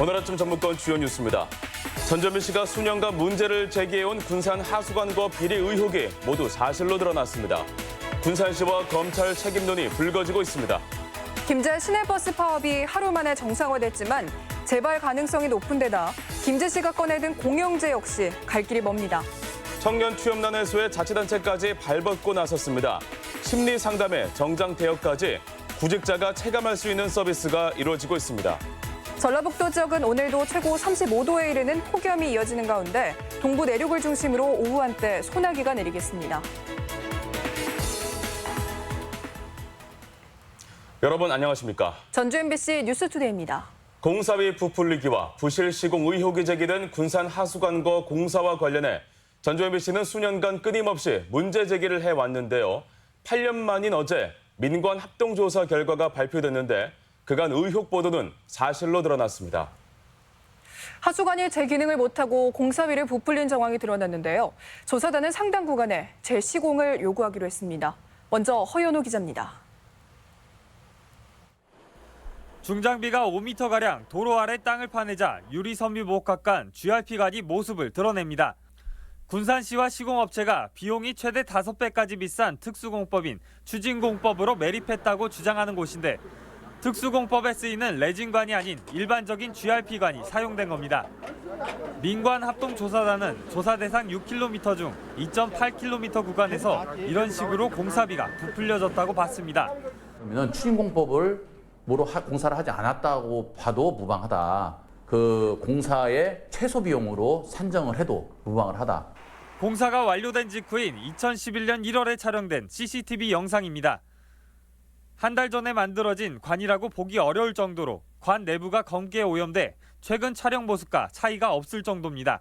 오늘 아침 전문권 주요 뉴스입니다. 전주현 씨가 수년간 문제를 제기해온 군산 하수관과 비리 의혹이 모두 사실로 드러났습니다. 군산시와 검찰 책임론이 불거지고 있습니다. 김제 시내버스 파업이 하루 만에 정상화됐지만 재발 가능성이 높은 데다 김제 씨가 꺼내든 공영제 역시 갈 길이 멉니다. 청년 취업난 해소에 자치단체까지 발벗고 나섰습니다. 심리 상담에 정장 대여까지 구직자가 체감할 수 있는 서비스가 이루어지고 있습니다. 전라북도 지역은 오늘도 최고 35도에 이르는 폭염이 이어지는 가운데 동부 내륙을 중심으로 오후 한때 소나기가 내리겠습니다. 여러분 안녕하십니까? 전주 MBC 뉴스투데이입니다. 공사비 부풀리기와 부실 시공 의혹이 제기된 군산 하수관과 공사와 관련해 전주 MBC는 수년간 끊임없이 문제 제기를 해왔는데요. 8년 만인 어제 민관 합동조사 결과가 발표됐는데 그간 의혹 보도는 사실로 드러났습니다. 하수관이 제 기능을 못하고 공사비를 부풀린 정황이 드러났는데요. 조사단은 상당 구간에 재시공을 요구하기로 했습니다. 먼저 허연호 기자입니다. 중장비가 5m가량 도로 아래 땅을 파내자 유리섬유 목각간 GRP관이 모습을 드러냅니다. 군산시와 시공업체가 비용이 최대 5배까지 비싼 특수공법인 추진공법으로 매립했다고 주장하는 곳인데 특수공법에 쓰이는 레진관이 아닌 일반적인 GRP관이 사용된 겁니다. 민관합동조사단은 조사 대상 6km 중 2.8km 구간에서 이런 식으로 공사비가 부풀려졌다고 봤습니다. 그러면 추진공법을 공사를 하지 않았다고 봐도 무방하다. 그 공사의 최소 비용으로 산정을 해도 무방을 하다. 공사가 완료된 직후인 2011년 1월에 촬영된 CCTV 영상입니다. 한 달 전에 만들어진 관이라고 보기 어려울 정도로 관 내부가 검게 오염돼 최근 촬영 모습과 차이가 없을 정도입니다.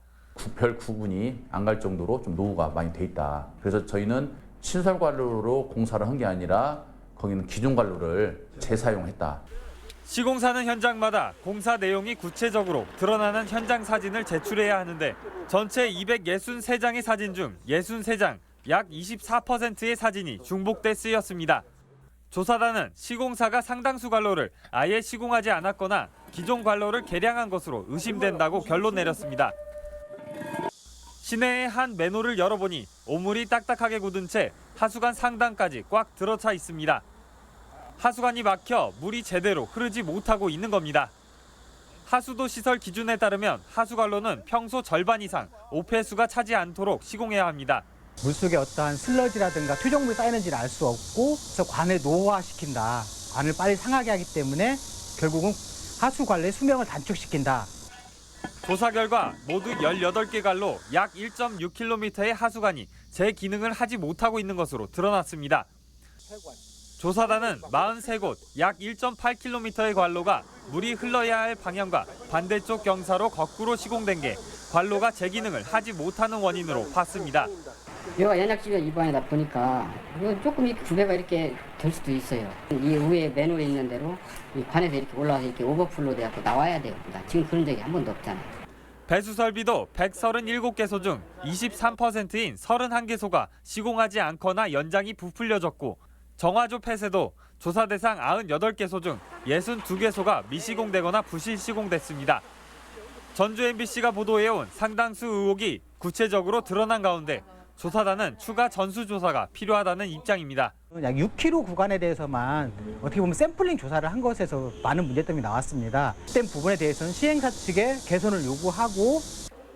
별 구분이 안 갈 정도로 좀 노후가 많이 돼 있다. 그래서 저희는 신설 관로로 공사를 한 게 아니라 거기는 기존 관로를 재사용했다. 시공사는 현장마다 공사 내용이 구체적으로 드러나는 현장 사진을 제출해야 하는데 전체 263장의 사진 중 63장, 약 24%의 사진이 중복돼 쓰였습니다. 조사단은 시공사가 상당수 관로를 아예 시공하지 않았거나 기존 관로를 개량한 것으로 의심된다고 결론 내렸습니다. 시내의 한 맨홀을 열어보니 오물이 딱딱하게 굳은 채 하수관 상단까지 꽉 들어차 있습니다. 하수관이 막혀 물이 제대로 흐르지 못하고 있는 겁니다. 하수도 시설 기준에 따르면 하수관로는 평소 절반 이상 오폐수가 차지 않도록 시공해야 합니다. 물속에 어떠한 슬러지라든가 토종물이 쌓이는지를 알 수 없고 그래서 관을 노화시킨다. 관을 빨리 상하게 하기 때문에 결국은 하수관로의 수명을 단축시킨다. 조사 결과 모두 18개 관로 약 1.6km의 하수관이 제 기능을 하지 못하고 있는 것으로 드러났습니다. 조사단은 43곳 약 1.8km의 관로가 물이 흘러야 할 방향과 반대쪽 경사로 거꾸로 시공된 게 관로가 제 기능을 하지 못하는 원인으로 봤습니다. 여기가 연약지면 일반이다 보니까 조금 구배가 이렇게 될 수도 있어요. 이 위에 맨홀에 있는 대로 이 관에서 이렇게 올라와서 이렇게 오버플로 돼서 나와야 됩니다. 지금 그런 적이 한 번도 없잖아요. 배수 설비도 137개소 중 23%인 31개소가 시공하지 않거나 연장이 부풀려졌고 정화조 폐쇄도 조사 대상 98개소 중 62개소가 미시공되거나 부실 시공됐습니다. 전주 MBC가 보도해온 상당수 의혹이 구체적으로 드러난 가운데 조사단은 추가 전수조사가 필요하다는 입장입니다. 약 6km 구간에 대해서만 어떻게 보면 샘플링 조사를 한 것에서 많은 문제점이 나왔습니다. 된 부분에 대해서는 시행사 측에 개선을 요구하고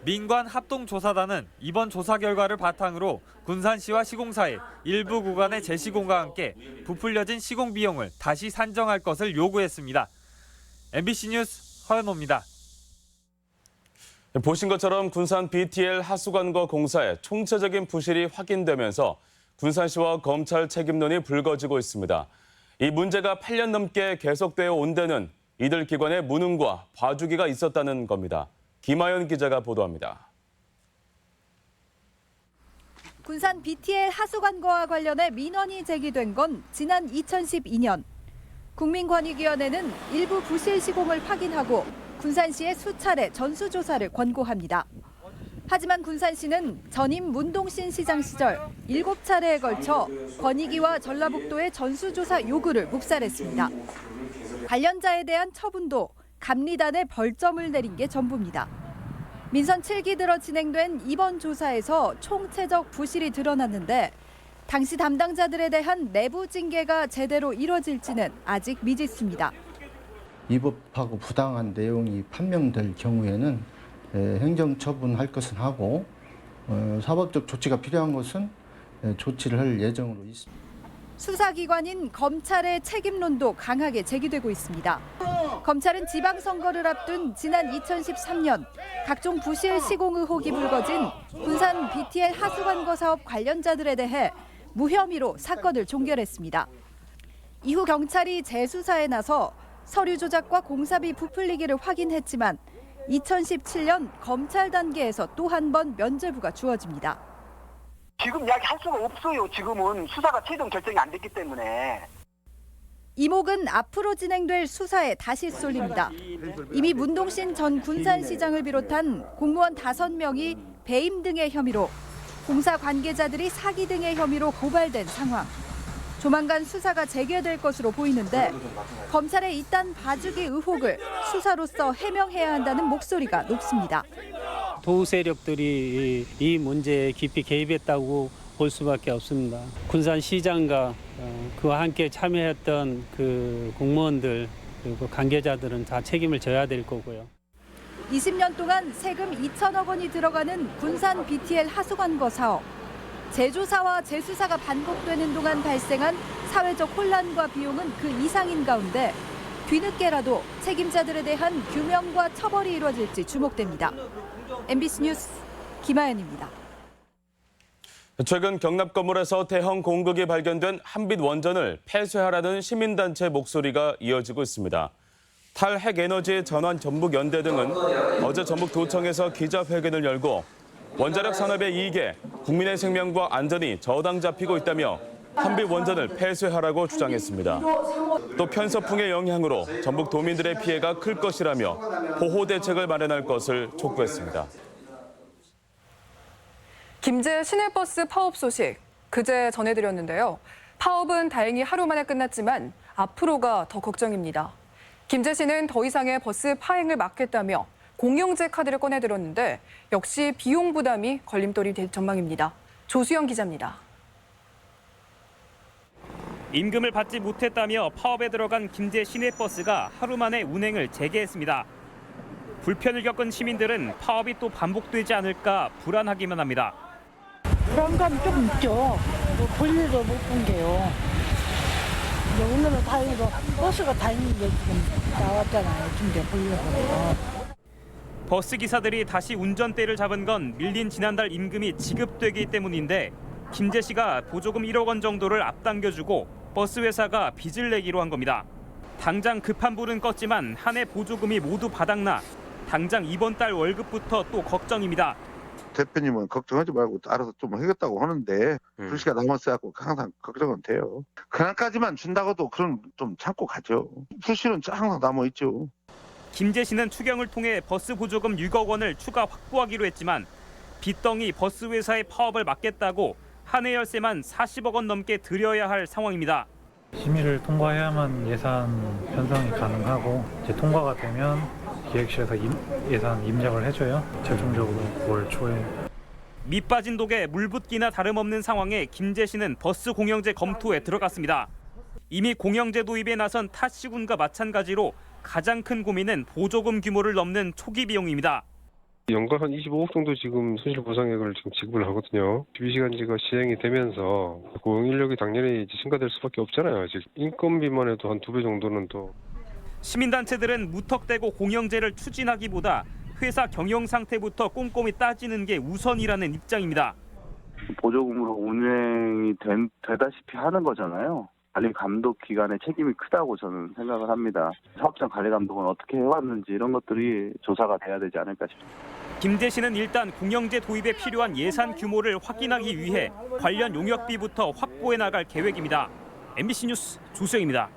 민관 합동조사단은 이번 조사 결과를 바탕으로 군산시와 시공사에 일부 구간의 재시공과 함께 부풀려진 시공 비용을 다시 산정할 것을 요구했습니다. MBC 뉴스 허연호입니다. 보신 것처럼 군산 BTL 하수관과 공사에 총체적인 부실이 확인되면서 군산시와 검찰 책임론이 불거지고 있습니다. 이 문제가 8년 넘게 계속되어 온 데는 이들 기관의 무능과 봐주기가 있었다는 겁니다. 김하연 기자가 보도합니다. 군산 BTL 하수관과 관련해 민원이 제기된 건 지난 2012년. 국민권익위원회는 일부 부실 시공을 확인하고 군산시에 수차례 전수조사를 권고합니다. 하지만 군산시는 전임 문동신 시장 시절 7차례에 걸쳐 권익위와 전라북도의 전수조사 요구를 묵살했습니다. 관련자에 대한 처분도 감리단에 벌점을 내린 게 전부입니다. 민선 7기 들어 진행된 이번 조사에서 총체적 부실이 드러났는데 당시 담당자들에 대한 내부 징계가 제대로 이뤄질지는 아직 미지수입니다. 위법하고 부당한 내용이 판명될 경우에는 행정처분할 것은 하고 사법적 조치가 필요한 것은 조치를 할 예정으로 있습니다. 수사기관인 검찰의 책임론도 강하게 제기되고 있습니다. 검찰은 지방선거를 앞둔 지난 2013년 각종 부실 시공 의혹이 불거진 군산 BTL 하수관거 사업 관련자들에 대해 무혐의로 사건을 종결했습니다. 이후 경찰이 재수사에 나서 서류 조작과 공사비 부풀리기를 확인했지만 2017년 검찰 단계에서 또 한 번 면죄부가 주어집니다. 지금 이야기할 수가 없어요. 지금은 수사가 최종 결정이 안 됐기 때문에. 이목은 앞으로 진행될 수사에 다시 쏠립니다. 이미 문동신 전 군산시장을 비롯한 공무원 5명이 배임 등의 혐의로, 공사 관계자들이 사기 등의 혐의로 고발된 상황. 조만간 수사가 재개될 것으로 보이는데 검찰의 이딴 봐주기 의혹을 수사로서 해명해야 한다는 목소리가 높습니다. 도우 세력들이 이 문제에 깊이 개입했다고 볼 수밖에 없습니다. 군산시장과 그와 함께 참여했던 그 공무원들 그리고 관계자들은 다 책임을 져야 될 거고요. 20년 동안 세금 2천억 원이 들어가는 군산 BTL 하수관거 사업. 재조사와 재수사가 반복되는 동안 발생한 사회적 혼란과 비용은 그 이상인 가운데 뒤늦게라도 책임자들에 대한 규명과 처벌이 이루어질지 주목됩니다. MBC 뉴스 김아연입니다. 최근 경납 건물에서 대형 공극이 발견된 한빛 원전을 폐쇄하라는 시민단체 목소리가 이어지고 있습니다. 탈핵에너지 전환 전북연대 등은 어제 전북도청에서 기자회견을 열고 원자력 산업의 이익에 국민의 생명과 안전이 저당 잡히고 있다며 한빛 원전을 폐쇄하라고 주장했습니다. 또 편서풍의 영향으로 전북 도민들의 피해가 클 것이라며 보호 대책을 마련할 것을 촉구했습니다. 김제 시내버스 파업 소식 그제 전해드렸는데요. 파업은 다행히 하루 만에 끝났지만 앞으로가 더 걱정입니다. 김제시는 더 이상의 버스 파행을 막겠다며 공영제 카드를 꺼내들었는데 역시 비용 부담이 걸림돌이 될 전망입니다. 조수영 기자입니다. 임금을 받지 못했다며 파업에 들어간 김제 시내버스가 하루 만에 운행을 재개했습니다. 불편을 겪은 시민들은 파업이 또 반복되지 않을까 불안하기만 합니다. 불안감이 조금 있죠. 볼일도 못 본 게요. 오늘은 다행히도 버스가 다행히 지금 나왔잖아요. 김제 보려고. 버스 기사들이 다시 운전대를 잡은 건 밀린 지난달 임금이 지급되기 때문인데 김제시가 보조금 1억 원 정도를 앞당겨주고 버스 회사가 빚을 내기로 한 겁니다. 당장 급한 불은 껐지만 한 해 보조금이 모두 바닥나 당장 이번 달 월급부터 또 걱정입니다. 대표님은 걱정하지 말고 알아서 좀 하겠다고 하는데 불씨가 남았어갖고 항상 걱정은 돼요. 그날까지만 준다고도 그럼 좀 참고 가죠. 불씨는 항상 남아있죠. 김제시는 추경을 통해 버스 보조금 6억 원을 추가 확보하기로 했지만 빚덩이 버스 회사의 파업을 막겠다고 한 해 열세만 40억 원 넘게 들여야 할 상황입니다. 심의를 통과해야만 예산 편성이 가능하고 이제 통과가 되면 기획실에서 예산 입력을 해줘요. 최종적으로 9월 초에. 밑 빠진 독에 물 붓기나 다름없는 상황에 김제시는 버스 공영제 검토에 들어갔습니다. 이미 공영제 도입에 나선 타 시군과 마찬가지로 가장 큰 고민은 보조금 규모를 넘는 초기 비용입니다. 연간 한 25억 정도 지금 손실 보상액을 지금 지급을 하거든요. 12시간제가 시행이 되면서 고용 인력이 당연히 증가될 수밖에 없잖아요. 즉 인건비만 해도 한 2배 정도는 더. 시민단체들은 무턱대고 공영제를 추진하기보다 회사 경영 상태부터 꼼꼼히 따지는 게 우선이라는 입장입니다. 보조금으로 운행이 되다시피 하는 거잖아요. 관리 감독 기관의 책임이 크다고 저는 생각을 합니다. 사업장 관리 감독은 어떻게 해왔는지 이런 것들이 조사가 돼야 되지 않을까 싶습니다. 김제시는 일단 공영제 도입에 필요한 예산 규모를 확인하기 위해 관련 용역비부터 확보해 나갈 계획입니다. MBC 뉴스 조수영입니다.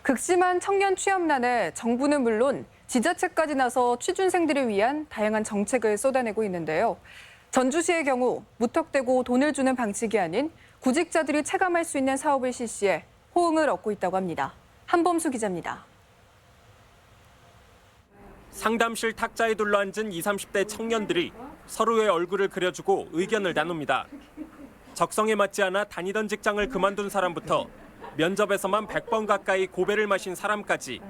극심한 청년 취업난에 정부는 물론 지자체까지 나서 취준생들을 위한 다양한 정책을 쏟아내고 있는데요. 전주시의 경우 무턱대고 돈을 주는 방식이 아닌 구직자들이 체감할 수 있는 사업을 실시해 호응을 얻고 있다고 합니다. 한범수 기자입니다. 상담실 탁자에 둘러앉은 20, 30대 청년들이 서로의 얼굴을 그려주고 의견을 나눕니다. 적성에 맞지 않아 다니던 직장을 그만둔 사람부터 면접에서만 100번 가까이 고배를 마신 사람까지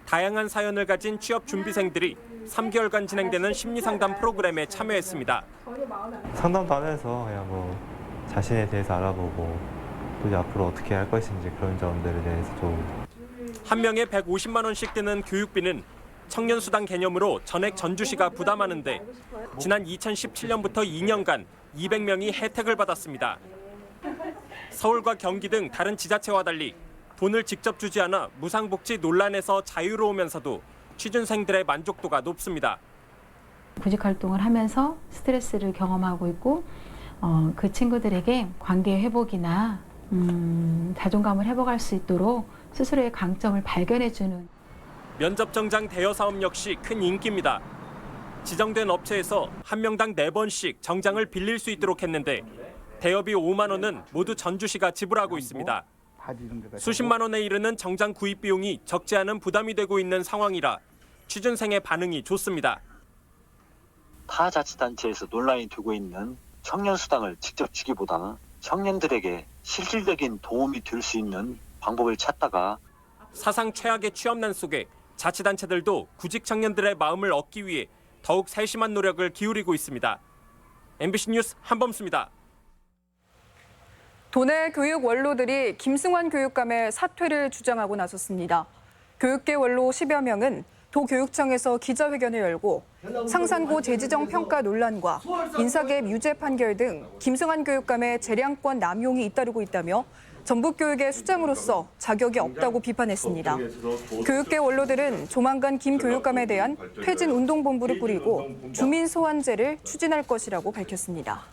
다양한 사연을 가진 취업 준비생들이 3개월간 진행되는 심리상담 프로그램에 참여했습니다. 상담도 하면서 그냥 자신에 대해서 알아보고 또 이제 앞으로 어떻게 할 것인지 그런 점들에 대해서 좀. 한 명에 150만 원씩 드는 교육비는 청년수당 개념으로 전액 전주시가 부담하는데 지난 2017년부터 2년간 200명이 혜택을 받았습니다. 서울과 경기 등 다른 지자체와 달리 돈을 직접 주지 않아 무상복지 논란에서 자유로우면서도 취준생들의 만족도가 높습니다. 구직 활동을 하면서 스트레스를 경험하고 있고 그 친구들에게 관계 회복이나 자존감을 회복할 수 있도록 스스로의 강점을 발견해주는. 면접 정장 대여 사업 역시 큰 인기입니다. 지정된 업체에서 한 명당 4번씩 정장을 빌릴 수 있도록 했는데 대여비 5만 원은 모두 전주시가 지불하고 있습니다. 수십만 원에 이르는 정장 구입 비용이 적지 않은 부담이 되고 있는 상황이라 취준생의 반응이 좋습니다. 타 자치단체에서 논란이 되고 있는 청년 수당을 직접 주기보다 청년들에게 실질적인 도움이 될 수 있는 방법을 찾다가 사상 최악의 취업난 속에 자치단체들도 구직 청년들의 마음을 얻기 위해 더욱 세심한 노력을 기울이고 있습니다. MBC 뉴스 한범수입니다. 도내 교육 원로들이 김승환 교육감의 사퇴를 주장하고 나섰습니다. 교육계 원로 10여 명은 도교육청에서 기자회견을 열고 상산고 재지정 평가 논란과 인사개입 유죄 판결 등 김승환 교육감의 재량권 남용이 잇따르고 있다며 전북교육의 수장으로서 자격이 없다고 비판했습니다. 교육계 원로들은 조만간 김 교육감에 대한 퇴진 운동본부를 꾸리고 주민 소환제를 추진할 것이라고 밝혔습니다.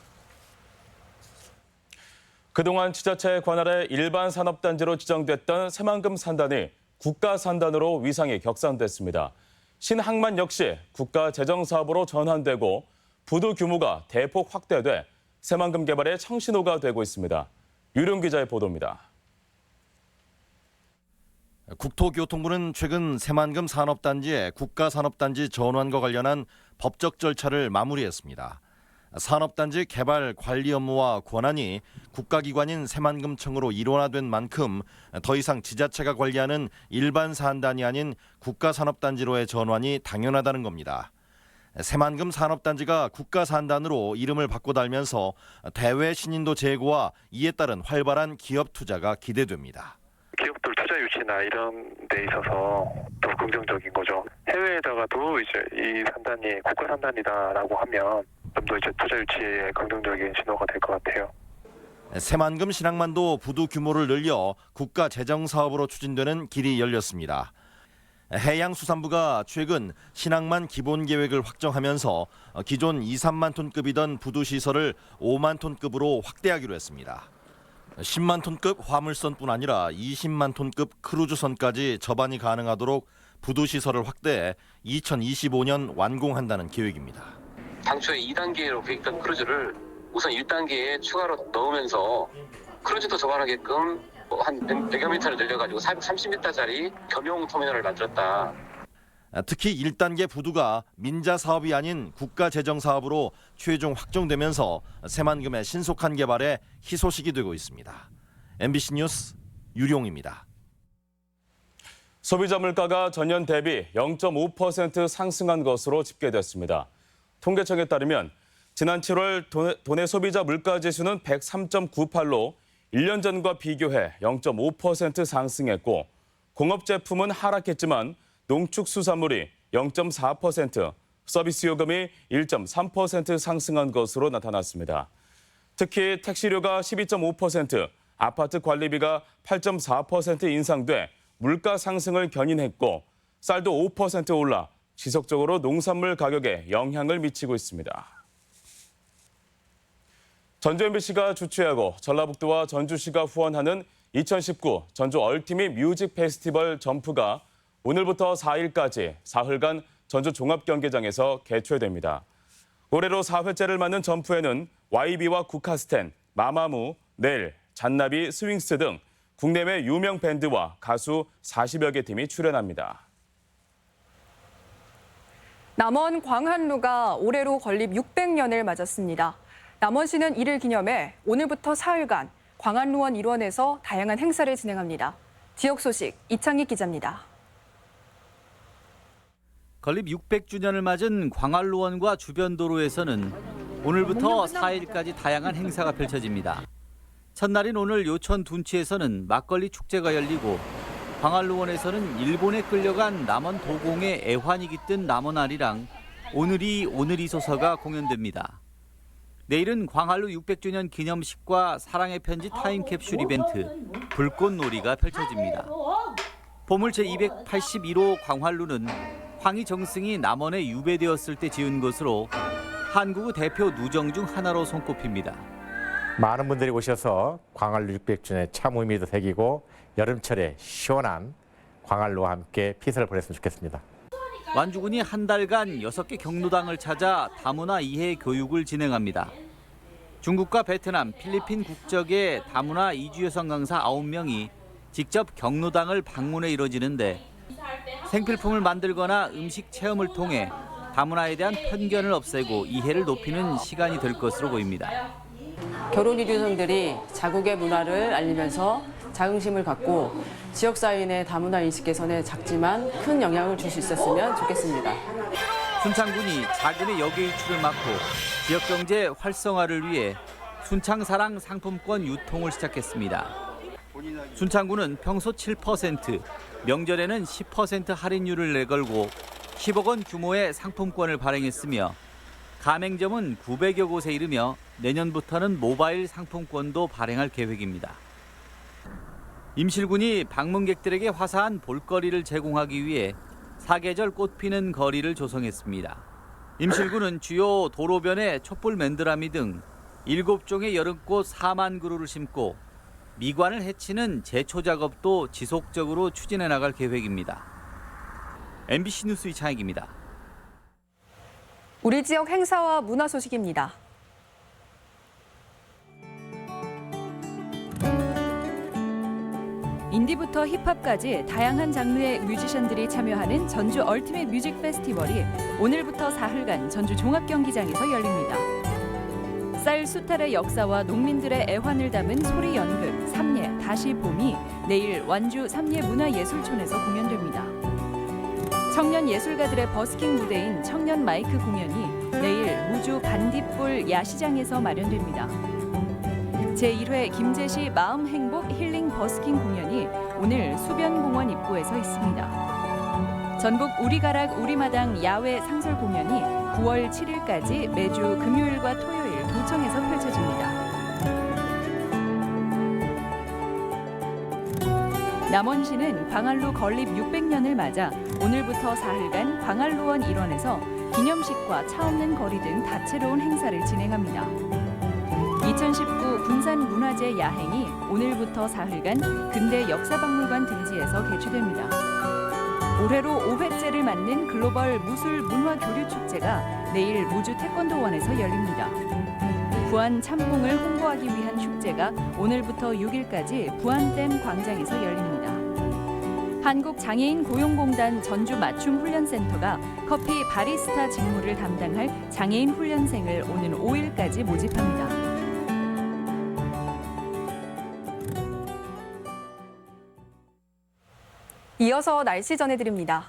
그동안 지자체 관할에 일반 산업단지로 지정됐던 새만금 산단이 국가산단으로 위상이 격상됐습니다. 신항만 역시 국가재정사업으로 전환되고 부두 규모가 대폭 확대돼 새만금 개발의 청신호가 되고 있습니다. 유룡 기자의 보도입니다. 국토교통부는 최근 새만금 산업단지의 국가산업단지 전환과 관련한 법적 절차를 마무리했습니다. 산업단지 개발 관리 업무와 권한이 국가기관인 새만금청으로 일원화된 만큼 더 이상 지자체가 관리하는 일반 산단이 아닌 국가산업단지로의 전환이 당연하다는 겁니다. 새만금 산업단지가 국가산단으로 이름을 바꿔 달면서 대외 신인도 제고와 이에 따른 활발한 기업 투자가 기대됩니다. 기업들 투자 유치나 이런 데 있어서 더 긍정적인 거죠. 해외에다가도 이제 이 산단이 국가 산단이다라고 하면 좀 더 이제 투자 유치에 긍정적인 신호가 될 것 같아요. 새만금 신항만도 부두 규모를 늘려 국가 재정 사업으로 추진되는 길이 열렸습니다. 해양수산부가 최근 신항만 기본 계획을 확정하면서 기존 2, 3만 톤급이던 부두 시설을 5만 톤급으로 확대하기로 했습니다. 10만 톤급 화물선뿐 아니라 20만 톤급 크루즈선까지 접안이 가능하도록 부두 시설을 확대해 2025년 완공한다는 계획입니다. 당초에 2단계로 계획했던 크루즈를 우선 1단계에 추가로 넣으면서 크루즈도 접안하게끔 한 100여 미터를 늘려가지고 430m짜리 겸용 터미널을 만들었다. 특히 1단계 부두가 민자 사업이 아닌 국가 재정 사업으로 최종 확정되면서 새만금의 신속한 개발에 희소식이 되고 있습니다. MBC 뉴스 유룡입니다. 소비자 물가가 전년 대비 0.5% 상승한 것으로 집계됐습니다. 통계청에 따르면 지난 7월 도내 소비자 물가 지수는 103.98로 1년 전과 비교해 0.5% 상승했고 공업 제품은 하락했지만 농축수산물이 0.4%, 서비스 요금이 1.3% 상승한 것으로 나타났습니다. 특히 택시료가 12.5%, 아파트 관리비가 8.4% 인상돼 물가 상승을 견인했고 쌀도 5% 올라 지속적으로 농산물 가격에 영향을 미치고 있습니다. 전주 MBC가 주최하고 전라북도와 전주시가 후원하는 2019 전주 얼티밋 뮤직 페스티벌 점프가 오늘부터 4일까지 사흘간 전주 종합경기장에서 개최됩니다. 올해로 4회째를 맞는 점프에는 YB와 국카스텐, 마마무, 넬, 잔나비, 스윙스 등 국내외 유명 밴드와 가수 40여 개 팀이 출연합니다. 남원 광한루가 올해로 건립 600년을 맞았습니다. 남원시는 이를 기념해 오늘부터 사흘간 광한루원 일원에서 다양한 행사를 진행합니다. 지역 소식 이창익 기자입니다. 건립 600주년을 맞은 광한루원과 주변 도로에서는 오늘부터 4일까지 다양한 행사가 펼쳐집니다. 첫날인 오늘 요천 둔치에서는 막걸리 축제가 열리고 광한루원에서는 일본에 끌려간 남원 도공의 애환이 깃든 남원아리랑 오늘이소서가 공연됩니다. 내일은 광한루 600주년 기념식과 사랑의 편지 타임캡슐 이벤트 불꽃놀이가 펼쳐집니다. 보물 제281호 광한루는 황희 정승이 남원에 유배되었을 때 지은 것으로 한국의 대표 누정 중 하나로 손꼽힙니다. 많은 분들이 오셔서 광한루 600주년에 참 의미도 새기고 여름철에 시원한 광한루와 함께 피서를 보냈으면 좋겠습니다. 완주군이 한 달간 6개 경로당을 찾아 다문화 이해 교육을 진행합니다. 중국과 베트남, 필리핀 국적의 다문화 이주 여성 강사 9명이 직접 경로당을 방문해 이뤄지는데 생필품을 만들거나 음식 체험을 통해 다문화에 대한 편견을 없애고 이해를 높이는 시간이 될 것으로 보입니다. 결혼 이주 여성들이 자국의 문화를 알리면서 자긍심을 갖고 지역사회 내 다문화 인식 개선에 작지만 큰 영향을 줄 수 있었으면 좋겠습니다. 순창군이 자금의 역외 유출을 막고 지역경제 활성화를 위해 순창사랑 상품권 유통을 시작했습니다. 순창군은 평소 7%, 명절에는 10% 할인율을 내걸고 10억 원 규모의 상품권을 발행했으며 가맹점은 900여 곳에 이르며 내년부터는 모바일 상품권도 발행할 계획입니다. 임실군이 방문객들에게 화사한 볼거리를 제공하기 위해 사계절 꽃 피는 거리를 조성했습니다. 임실군은 주요 도로변에 촛불 맨드라미 등 7종의 여름꽃 4만 그루를 심고 미관을 해치는 제초 작업도 지속적으로 추진해 나갈 계획입니다. MBC 뉴스 이창익입니다. 우리 지역 행사와 문화 소식입니다. 인디부터 힙합까지 다양한 장르의 뮤지션들이 참여하는 전주 얼티밋 뮤직 페스티벌이 오늘부터 사흘간 전주 종합경기장에서 열립니다. 쌀 수탈의 역사와 농민들의 애환을 담은 소리 연극 삼예 다시 봄이 내일 완주 삼예문화예술촌에서 공연됩니다. 청년 예술가들의 버스킹 무대인 청년 마이크 공연이 내일 무주 반딧불 야시장에서 마련됩니다. 제1회 김제시 마음행복 힐링 버스킹 공연이 오늘 수변공원 입구에서 있습니다. 전국 우리가락 우리마당 야외 상설 공연이 9월 7일까지 매주 금요일과 토요일 도청에서 펼쳐집니다. 남원시는 광한루 건립 600년을 맞아 오늘부터 사흘간 광한루원 일원에서 기념식과 차 없는 거리 등 다채로운 행사를 진행합니다. 2019 군산문화재 야행이 오늘부터 사흘간 근대 역사박물관 등지에서 개최됩니다. 올해로 5회째를 맞는 글로벌 무술 문화교류축제가 내일 무주 태권도원에서 열립니다. 부안 참봉을 홍보하기 위한 축제가 오늘부터 6일까지 부안댐 광장에서 열립니다. 한국장애인고용공단 전주맞춤훈련센터가 커피 바리스타 직무를 담당할 장애인 훈련생을 오는 5일까지 모집합니다. 이어서 날씨 전해드립니다.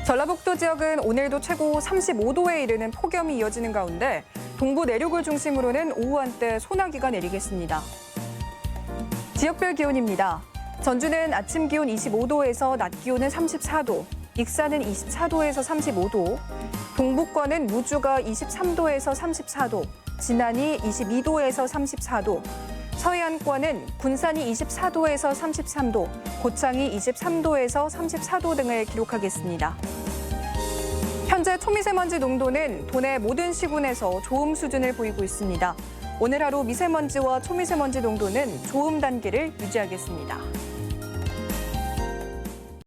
전라북도 지역은 오늘도 최고 35도에 이르는 폭염이 이어지는 가운데 동부 내륙을 중심으로는 오후 한때 소나기가 내리겠습니다. 지역별 기온입니다. 전주는 아침 기온 25도에서 낮 기온은 34도, 익산은 24도에서 35도, 동북권은 무주가 23도에서 34도, 진안이 22도에서 34도, 서해안권은 군산이 24도에서 33도, 고창이 23도에서 34도 등을 기록하겠습니다. 현재 초미세먼지 농도는 도내 모든 시군에서 좋음 수준을 보이고 있습니다. 오늘 하루 미세먼지와 초미세먼지 농도는 좋음 단계를 유지하겠습니다.